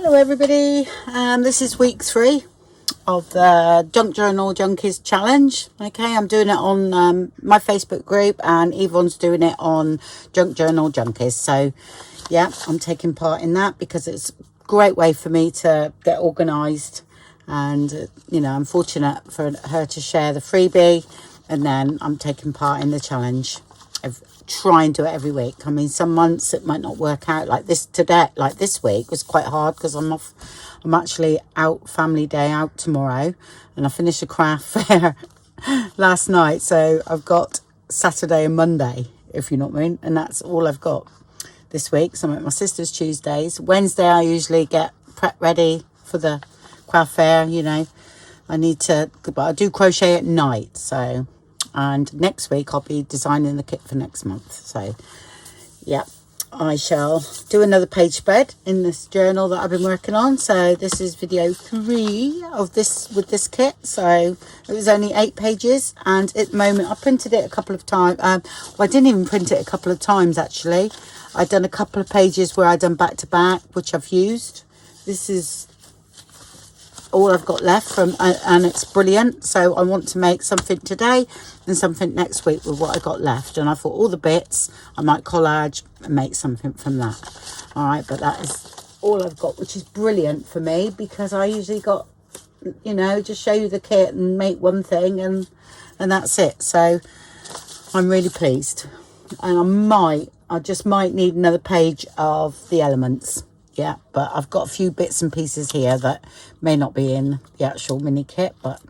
Hello everybody, this is week 3 of the Junk Journal Junkies challenge. Okay, I'm doing it on my Facebook group, and Yvonne's doing it on Junk Journal Junkies. So yeah, I'm taking part in that because it's a great way for me to get organised, and you know, I'm fortunate for her to share the freebie, and then I'm taking part in the challenge. Try and do it every week. I mean, some months it might not work out like this today. Like this week was quite hard because I'm off. I'm actually out, family day out tomorrow, and I finished a craft fair last night. So I've got Saturday and Monday, if you know what I mean, and that's all I've got this week. So I'm at my sister's Tuesdays. Wednesday I usually get prep ready for the craft fair. You know, I need to, but I do crochet at night. So. And next week I'll be designing the kit for next month. So yeah, I shall do another page spread in this journal that I've been working on. So this is video 3 of this with this kit. So it was only 8 pages, and at the moment I printed it a couple of times. Well, I didn't even print it a couple of times actually. I've done a couple of pages where I've done back to back, which I've used. This is all I've got left from, and it's brilliant. So I want to make something today and something next week with what I got left, and I thought all the bits I might collage and make something from that. All right, but that is all I've got, which is brilliant for me because I usually got, you know, just show you the kit and make one thing and that's it. So I'm really pleased, and I just might need another page of the elements. Yeah, but I've got a few bits and pieces here that may not be in the actual mini kit, but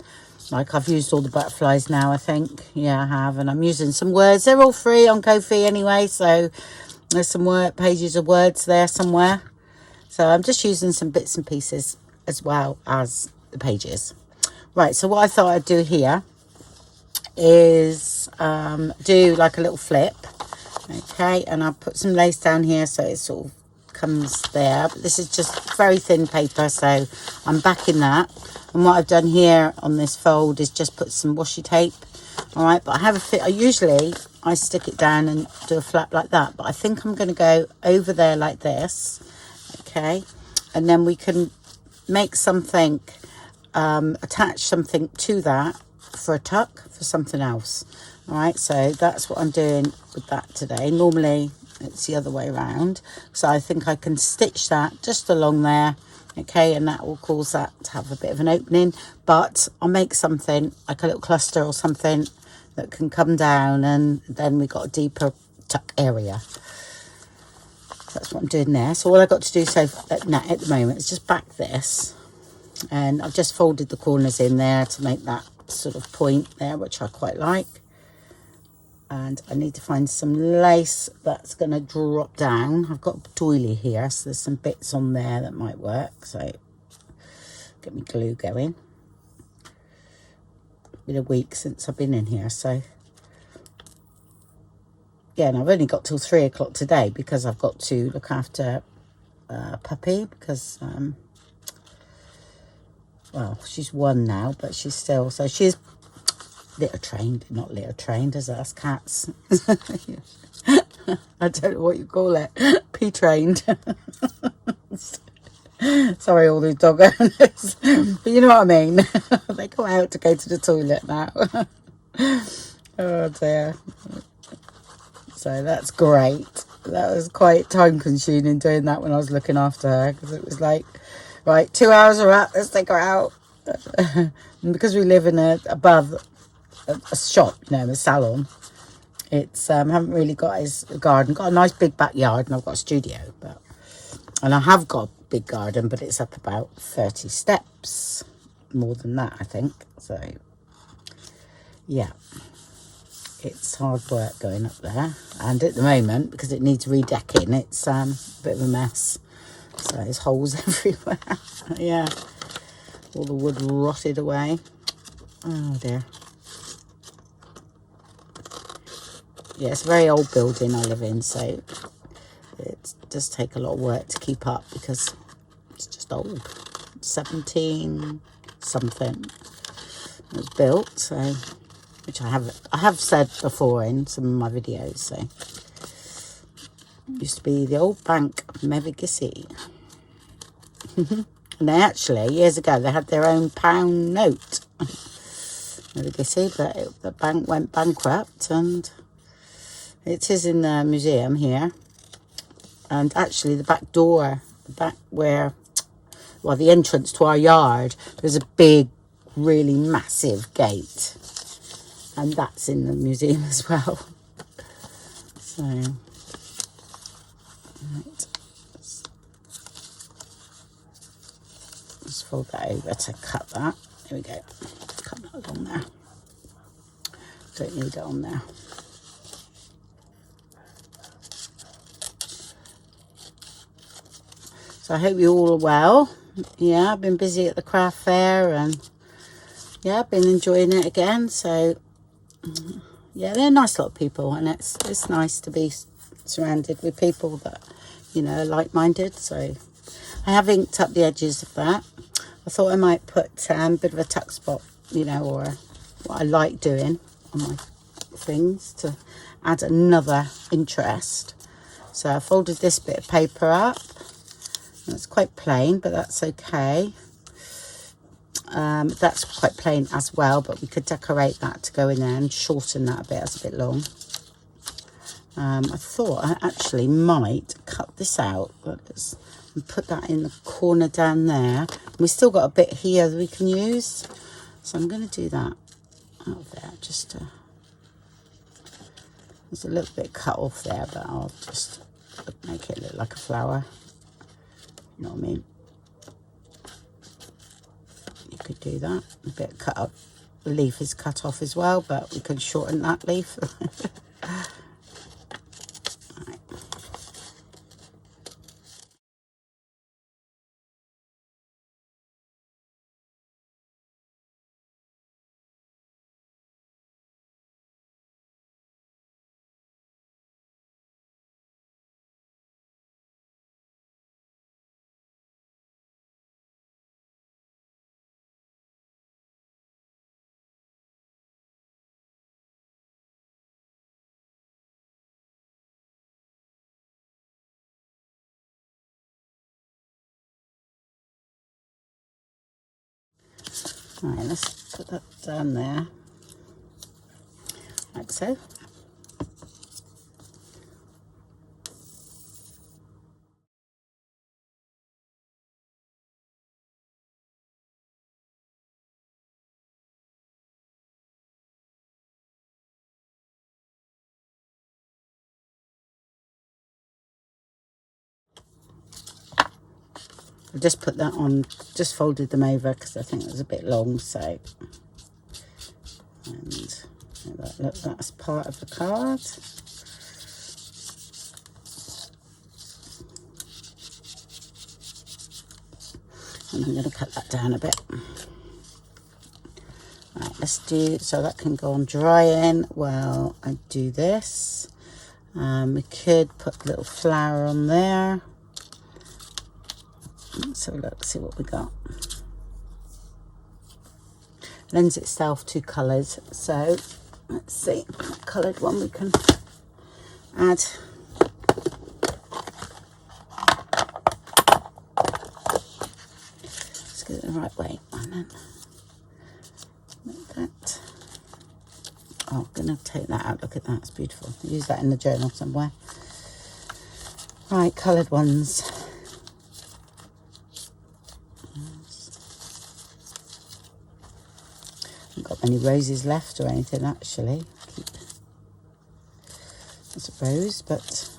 like I've used all the butterflies now, I think. Yeah, I have, and I'm using some words. They're all free on Ko-fi anyway, so there's some pages of words there somewhere. So I'm just using some bits and pieces as well as the pages. Right, so what I thought I'd do here is do like a little flip. Okay, and I'll put some lace down here so it's sort of comes there, but this is just very thin paper, so I'm backing that. And what I've done here on this fold is just put some washi tape. All right, but I have a fit. Usually I stick it down and do a flap like that, but I think I'm going to go over there like this. Okay, and then we can make something, attach something to that for a tuck for something else. All right, so that's what I'm doing with that today. Normally it's the other way around, so I think I can stitch that just along there. Okay, and that will cause that to have a bit of an opening, but I'll make something like a little cluster or something that can come down, and then we got a deeper tuck area. That's what I'm doing there. So all I've got to do so at the moment is just back this, and I've just folded the corners in there to make that sort of point there, which I quite like. And I need to find some lace that's going to drop down. I've got a doily here, so there's some bits on there that might work. So get me glue going. It's been a week since I've been in here, so yeah, and I've only got till 3 o'clock today because I've got to look after puppy because well, she's 1 now, but she's still, so she's litter trained, not litter trained as us cats. I don't know what you call it. Pee trained. Sorry, all these dog owners, but you know what I mean. They go out to go to the toilet now. Oh dear. So that's great. That was quite time consuming doing that when I was looking after her, because it was like, right, 2 hours are up, let's take her out. And because we live in above a shop, you know, a salon, it's haven't really got his garden. Got a nice big backyard, and I've got a studio, and I have got a big garden, but it's up about 30 steps, more than that I think. So yeah, it's hard work going up there, and at the moment, because it needs redecking, it's a bit of a mess. So there's holes everywhere. Yeah, all the wood rotted away. Oh dear. Yeah, it's a very old building I live in, so it does take a lot of work to keep up because it's just old. 17 something it was built, so, which I have said before in some of my videos. So it used to be the old bank of Mevagissey. And they actually, years ago, they had their own pound note. Really gritty, but the bank went bankrupt, and it is in the museum here. And actually the back door, the back where, well, the entrance to our yard, there's a big, really massive gate. And that's in the museum as well. So, right. Just fold that over to cut that. There we go. Cut that along there. Don't need it on there. So I hope you all are well. Yeah, I've been busy at the craft fair, and yeah, I've been enjoying it again. So yeah, they're a nice lot of people, and it's nice to be surrounded with people that, you know, are like-minded. So I have inked up the edges of that. I thought I might put a bit of a tuck spot, you know, or what I like doing on my things to add another interest. So I folded this bit of paper up. It's quite plain, but that's okay. That's quite plain as well, but we could decorate that to go in there and shorten that a bit. That's a bit long. I thought I actually might cut this out and put that in the corner down there. We've still got a bit here that we can use, so I'm going to do that out there. Just there's a little bit cut off there, but I'll just make it look like a flower. You know what I mean? You could do that. A bit cut up. The leaf is cut off as well, but we can shorten that leaf. Right. Right, let's put that down there, like so. I just put that on, just folded them over because I think it was a bit long, so. And look, that's part of the card. And I'm going to cut that down a bit. Right, let's do, so that can go on drying while I do this. We could put a little flower on there. Let's have a look, see what we got. Lends itself to colours, so let's see what coloured one we can add. Let's get it the right way, and then like that. Oh, I'm going to take that out. Look at that, it's beautiful. I'll use that in the journal somewhere. Right, coloured ones. Haven't got many roses left or anything, actually. That's a rose, but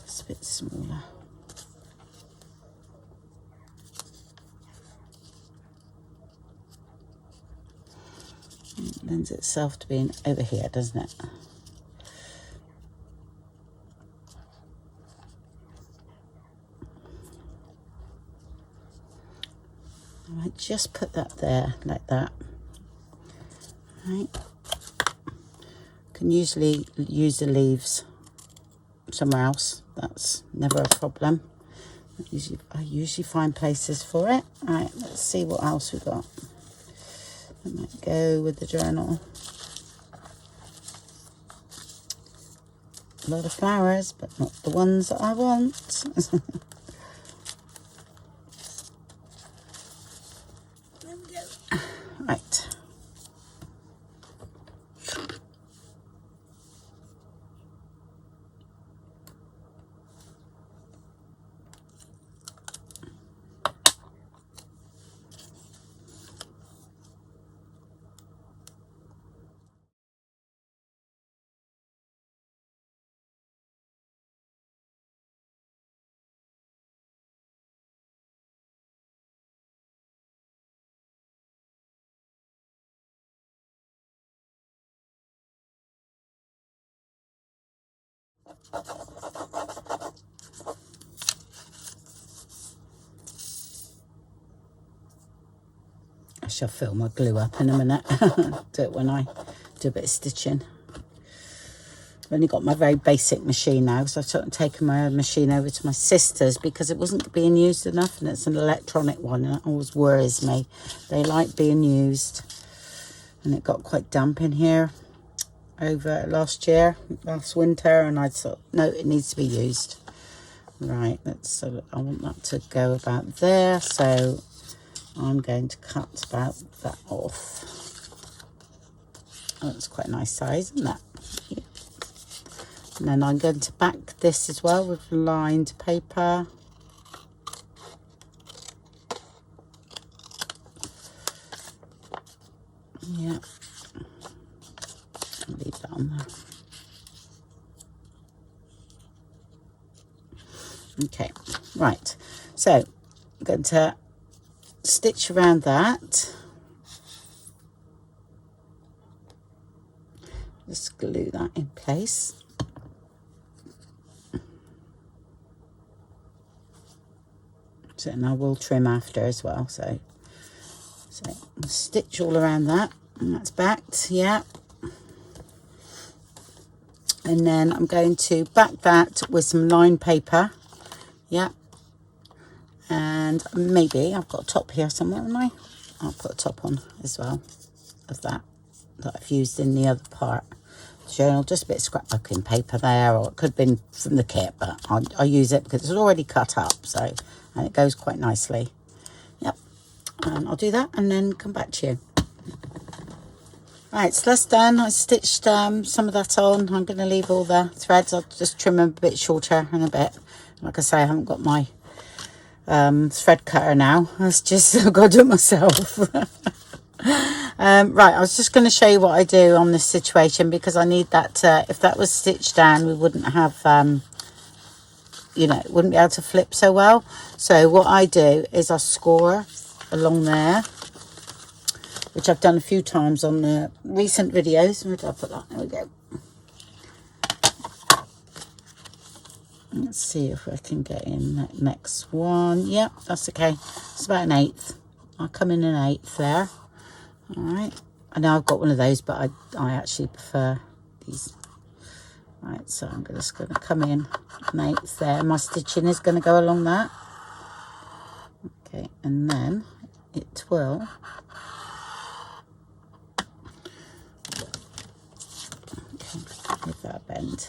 it's a bit smaller. It lends itself to being over here, doesn't it? I might just put that there, like that. Right. Can usually use the leaves somewhere else. That's never a problem. I usually find places for it. Right, let's see what else we got. I might go with the journal. A lot of flowers, but not the ones that I want. There we go. Right. I shall fill my glue up in a minute. Do it when I do a bit of stitching. I've only got my very basic machine now, so I've taken my machine over to my sister's because it wasn't being used enough, and it's an electronic one, and it always worries me. They like being used, and it got quite damp in here over last winter, and I thought, no, it needs to be used. Right, I want that to go about there, so I'm going to cut about that off. Oh, that's quite a nice size, isn't that? Yeah. And then I'm going to back this as well with lined paper. Yeah. I'll leave that on there. Okay, right. So I'm going to stitch around that. Just glue that in place. So, and I will trim after as well. So stitch all around that, and that's backed. Yeah. And then I'm going to back that with some lined paper. Yeah. And maybe I've got a top here somewhere, haven't I? I'll put a top on as well of that I've used in the other part. Journal, just a bit of scrapbooking paper there, or it could have been from the kit, but I use it because it's already cut up, so, and it goes quite nicely. Yep, and I'll do that and then come back to you. Right, so that's done. I stitched some of that on. I'm going to leave all the threads. I'll just trim them a bit shorter in a bit. Like I say, I haven't got my thread cutter now. That's just, I've got to do it myself. Right, I was just going to show you what I do on this situation, because I need that, if that was stitched down, we wouldn't have, you know, it wouldn't be able to flip so well. So what I do is I score along there, which I've done a few times on the recent videos. Where did I put that? There we go. Let's see if I can get in that next one. Yep, that's okay. It's about 1/8. I'll come in 1/8 there. All right, I know I've got one of those, but I actually prefer these. Right, so I'm just going to come in 1/8 there. My stitching is going to go along that. Okay, and then it will. Okay, give that a bend.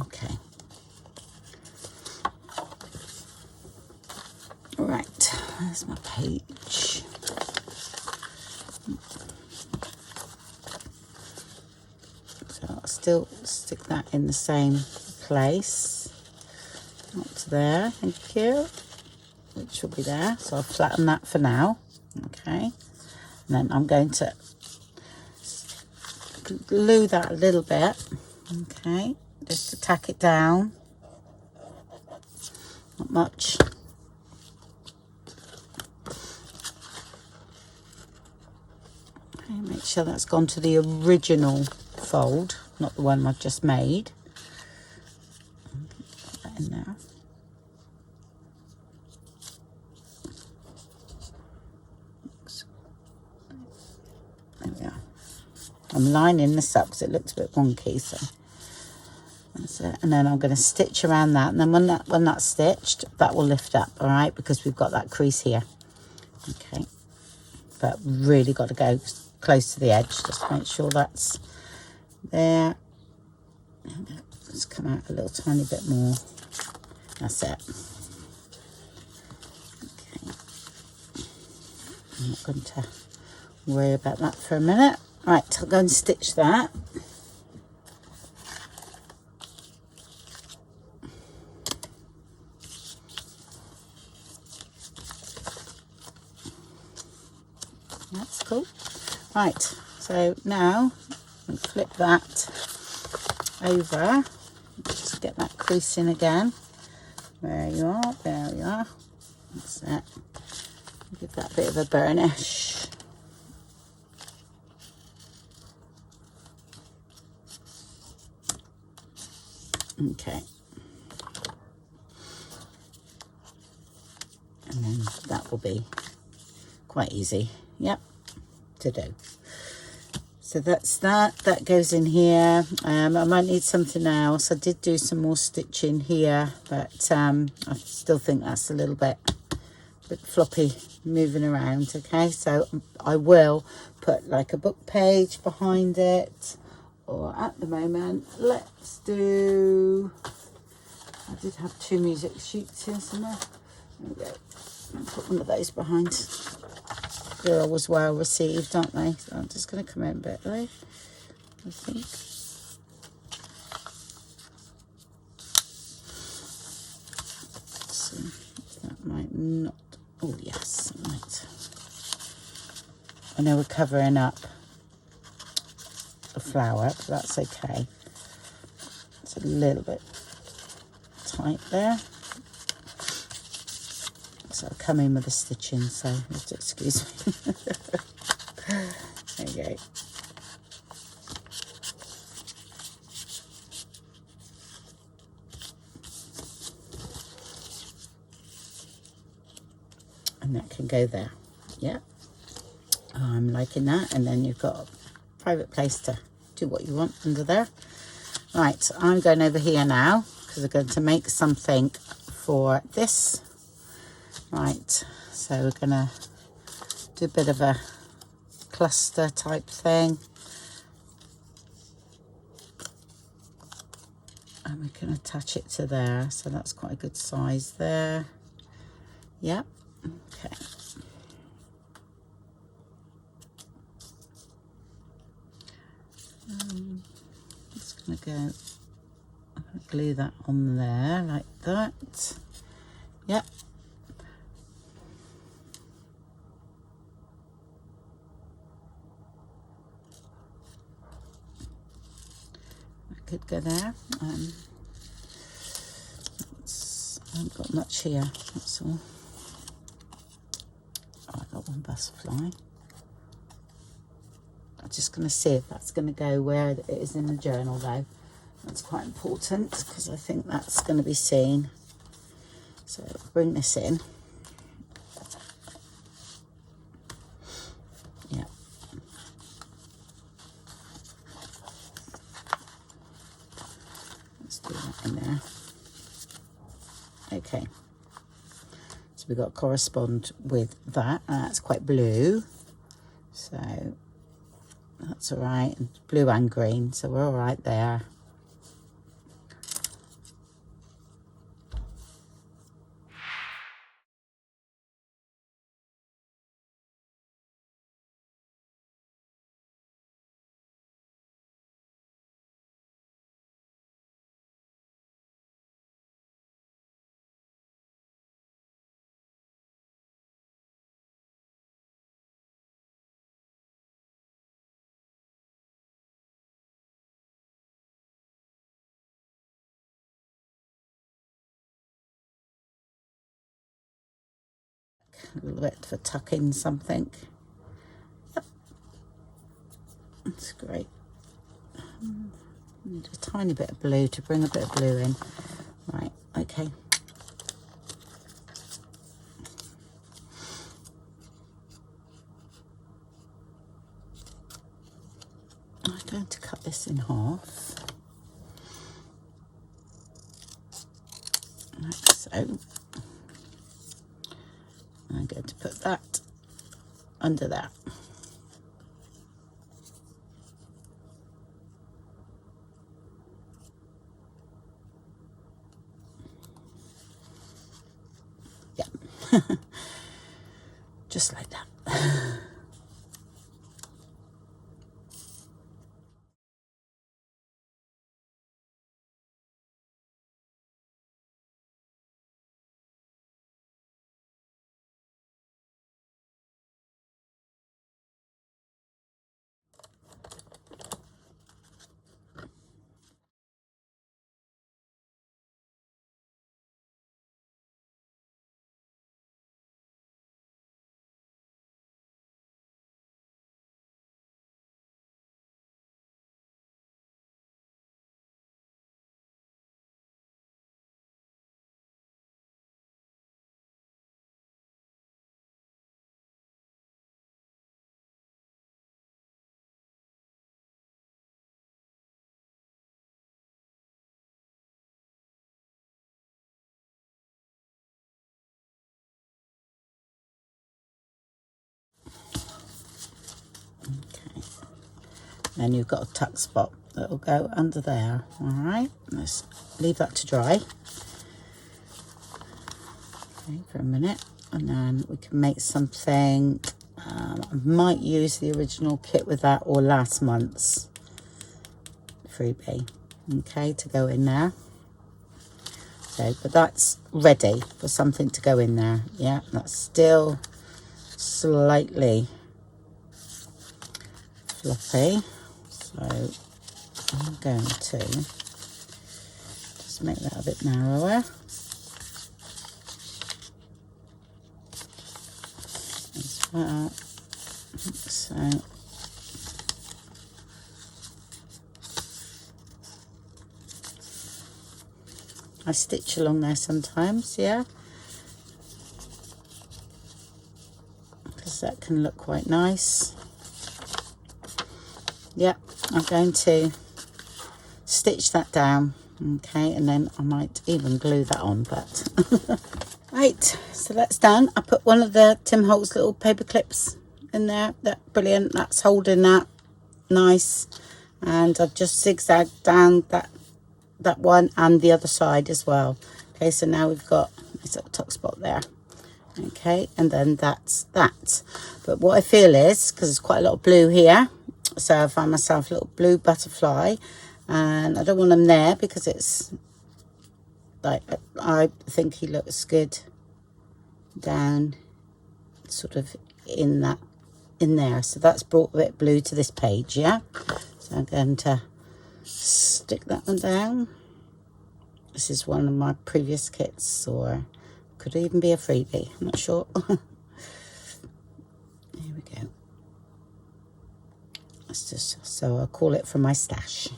Okay. Right, there's my page. So I'll still stick that in the same place. Up to there, thank you. Which will be there. So I'll flatten that for now. Okay. And then I'm going to glue that a little bit. Okay. Just to tack it down. Not much. Make sure that's gone to the original fold, not the one I've just made. Put that in there. There we are. I'm lining this up because it looks a bit wonky, so that's it. And then I'm going to stitch around that, and then when that's stitched, that will lift up, all right, because we've got that crease here. Okay, but really got to go close to the edge, just to make sure that's there. Let's come out a little tiny bit more. That's it. Okay, I'm not going to worry about that for a minute. Right, I'll go and stitch that. That's cool. Right, so now I'll flip that over. Just get that crease in again. There you are, there you are. That's it. Give that a bit of a burnish. Okay. And then that will be quite easy, yep, to do. So that's that. That goes in here. I might need something else. I did do some more stitching here, but I still think that's a little bit floppy moving around. Okay, so I will put like a book page behind it, or at the moment, let's do, I did have 2 music sheets here somewhere. There we go. I'll put one of those behind. They're always well received, aren't they? So I'm just going to come in a bit, though, I think. So that might not. Oh, yes, it might. I know we're covering up the flower, but that's okay. It's a little bit tight there. So I'll come in with the stitching, so you have to excuse me. There you go. And that can go there. Yeah, I'm liking that. And then you've got a private place to do what you want under there. Right, I'm going over here now because I'm going to make something for this. Right, so we're going to do a bit of a cluster type thing. And we can attach it to there. So that's quite a good size there. Yep, okay. Just going to go, I'm going to glue that on there like that. Yep. Could go there. I haven't got much here, that's all. Oh, I got one butterfly. I'm just going to see if that's going to go where it is in the journal, though. That's quite important because I think that's going to be seen. So bring this in. Yeah. Let's do that in there. Okay. So we've got to correspond with that. That's quite blue. So that's all right. Blue and green. So we're all right there. A little bit for tucking something. Yep, that's great. Need a tiny bit of blue to bring a bit of blue in. Right, okay. I'm going to cut this in half. Like so. I'm going to put that under that. Yeah. Just like that. Okay. Then you've got a tuck spot that will go under there. All right, let's leave that to dry. Okay, for a minute, and then we can make something. I might use the original kit with that or last month's freebie, okay, to go in there. So, but that's ready for something to go in there. Yeah, that's still slightly fluffy, so I'm going to just make that a bit narrower. As well. So I stitch along there sometimes, yeah, because that can look quite nice. Yeah, I'm going to stitch that down, okay, and then I might even glue that on, but right, so that's done. I put one of the Tim Holtz little paper clips in there. That's brilliant. That's holding that nice, and I've just zigzagged down that one and the other side as well. Okay, so now we've got this little tuck spot there. Okay, and then that's that. But what I feel is, because there's quite a lot of blue here, so I found myself a little blue butterfly, and I don't want them there because it's like, I think he looks good down sort of in there. So that's brought a bit of blue to this page, yeah. So I'm going to stick that one down. This is one of my previous kits, or could even be a freebie, I'm not sure. Here we go. That's just, so I'll call it from my stash.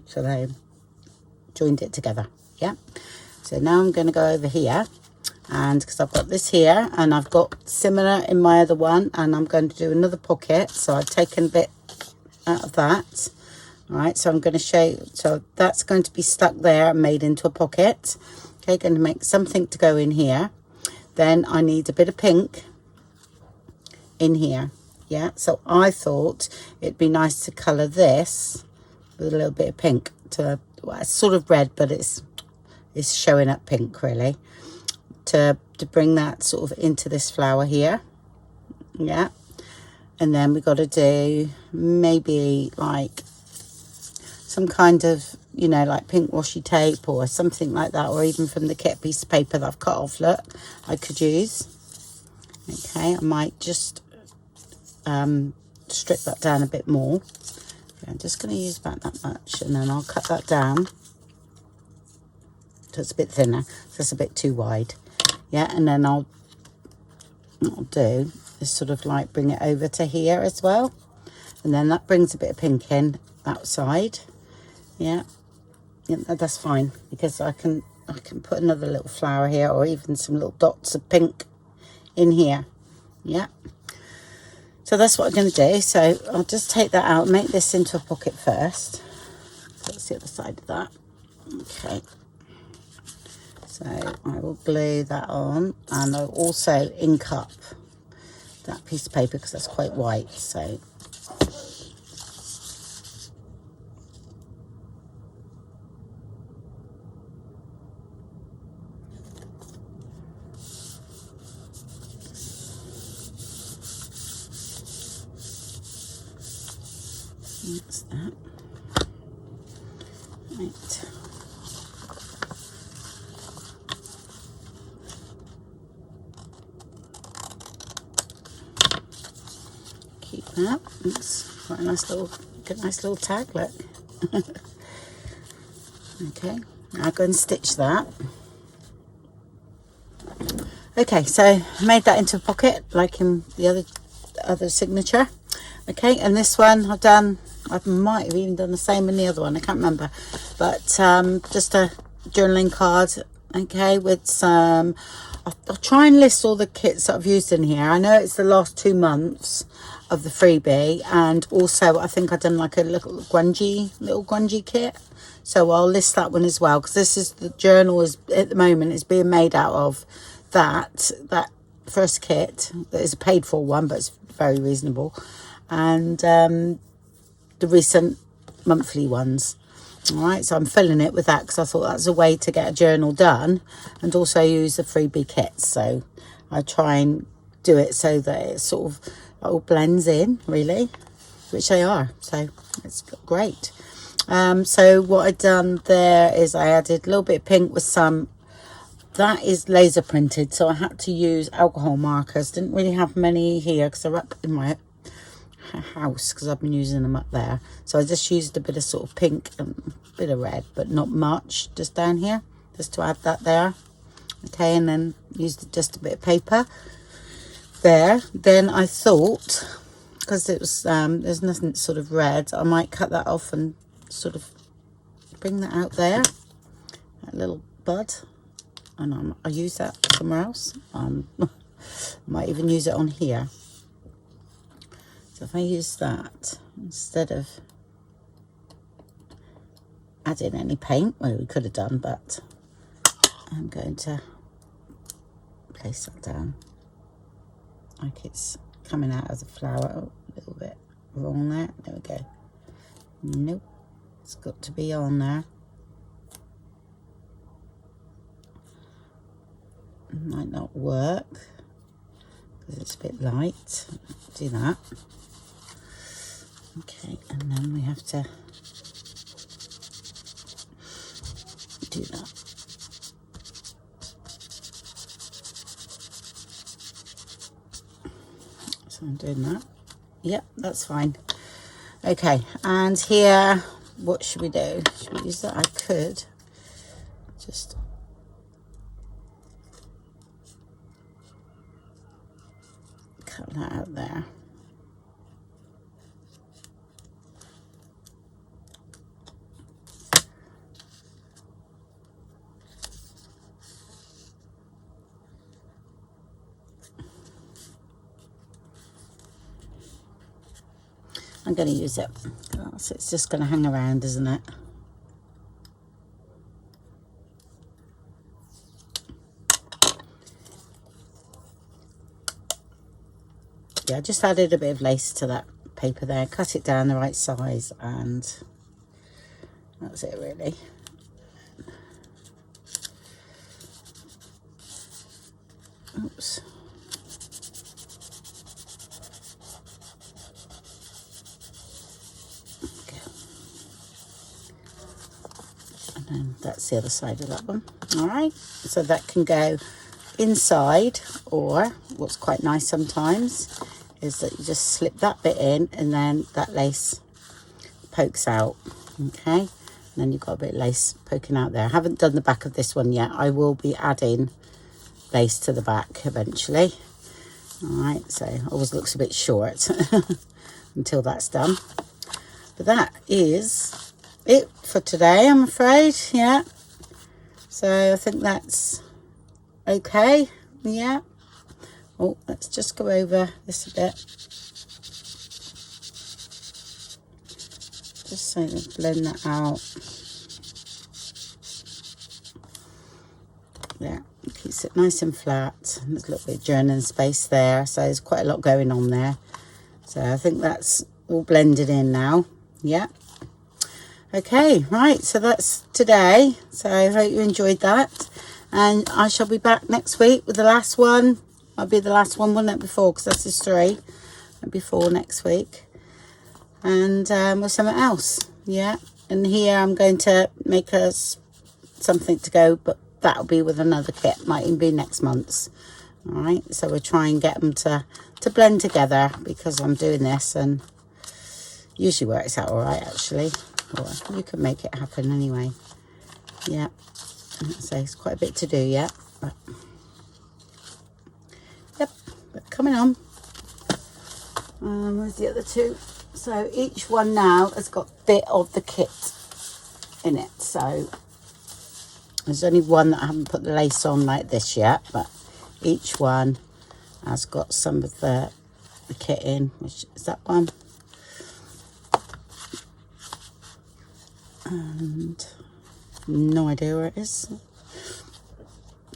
So they joined it together, yeah. So now I'm going to go over here, and because I've got this here and I've got similar in my other one, and I'm going to do another pocket, so I've taken a bit out of that. All right, so I'm going to show you, so that's going to be stuck there and made into a pocket. Okay, going to make something to go in here. Then I need a bit of pink in here, yeah. So I thought it'd be nice to colour this with a little bit of pink to, well, it's sort of red, but it's showing up pink really, to bring that sort of into this flower here, yeah. And then we got to do maybe like some kind of, you know, like pink washi tape or something like that, or even from the kit piece of paper that I've cut off, look, I could use. Okay, I might just strip that down a bit more. Okay, I'm just going to use about that much, and then I'll cut that down so it's a bit thinner, so it's a bit too wide, yeah. And then what I'll do is sort of like bring it over to here as well, and then that brings a bit of pink in outside, yeah. Yeah, that's fine, because I can put another little flower here, or even some little dots of pink in here, yeah. So that's what I'm going to do. So I'll just take that out, make this into a pocket first. So that's the other side of that. Okay, So I will glue that on, and I'll also ink up that piece of paper because that's quite white. So that's that. Right. Keep that. It's quite a nice little tag, look. Okay, now go and stitch that. Okay, so I made that into a pocket like in the other signature. Okay, and this one I've done, I might have even done the same in the other one, I can't remember, but just a journaling card. Okay, with some, I'll try and list all the kits that I've used in here. I know it's the last 2 months of the freebie, and also I think I've done like a little grungy kit, so I'll list that one as well, because this is the journal is at the moment is being made out of that first kit that is a paid for one, but it's very reasonable, and the recent monthly ones. All right, so I'm filling it with that because I thought that's a way to get a journal done and also use the freebie kits. So I try and do it so that it sort of all blends in, really, which they are. So it's great. So what I've done there is I added a little bit of pink with some, that is laser printed, so I had to use alcohol markers. Didn't really have many here because they're up in my house because I've been using them up there, so I just used a bit of sort of pink and a bit of red, but not much, just down here, just to add that there. Okay, and then used just a bit of paper there. Then I thought, because it was there's nothing sort of red, I might cut that off and sort of bring that out there, that little bud, and I'll use that somewhere else. Might even use it on here. So if I use that instead of adding any paint, well, we could have done, but I'm going to place that down like it's coming out of the flower. Oh, a little bit wrong there. There we go. Nope, it's got to be on there. It might not work because it's a bit light. Do that. Okay, and then we have to do that. So I'm doing that. Yep, that's fine. Okay, and here, what should we do? Should we use that? I could just cut that out there. I'm going to use it. So it's just going to hang around, isn't it? Yeah, I just added a bit of lace to that paper there, cut it down the right size, and that's it really. Oops. And that's the other side of that one. All right, so that can go inside, or what's quite nice sometimes is that you just slip that bit in and then that lace pokes out. Okay, and then you've got a bit of lace poking out there. I haven't done the back of this one yet. I will be adding lace to the back eventually. All right, so it always looks a bit short until that's done. But that is it for today, I'm afraid. Yeah, so I think that's okay. Yeah. Oh, let's just go over this a bit, just so to blend that out. There, keeps it nice and flat. There's a little bit of journaling space there, so there's quite a lot going on there. So I think that's all blended in now. Yeah. Okay, right, so that's today. So I hope you enjoyed that. And I shall be back next week with the last one. Might be the last one, wouldn't it, before? Because this is 3. Maybe 4 next week. And with something else. Yeah. And here I'm going to make us something to go, but that'll be with another kit. Might even be next month's. All right. So we'll try and get them to blend together, because I'm doing this, and usually works out all right, actually. Or you can make it happen anyway. Yeah. So it's quite a bit to do yet. But yep. But coming on. Where's the other 2? So each one now has got a bit of the kit in it. So there's only one that I haven't put the lace on like this yet, but each one has got some of the kit in, which is that one. And no idea where it is.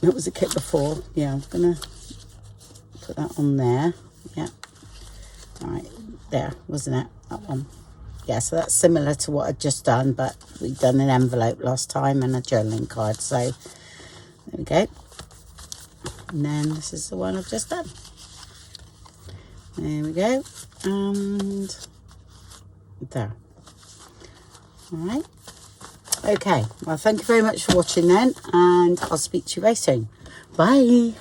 It was a kit before. Yeah, I'm gonna put that on there. Yeah. Right, there, wasn't it? That one. Yeah, so that's similar to what I'd just done, but we'd done an envelope last time and a journaling card. So there we go. And then this is the one I've just done. There we go. And there. All right. Okay. Well, thank you very much for watching then, and I'll speak to you very soon. Bye.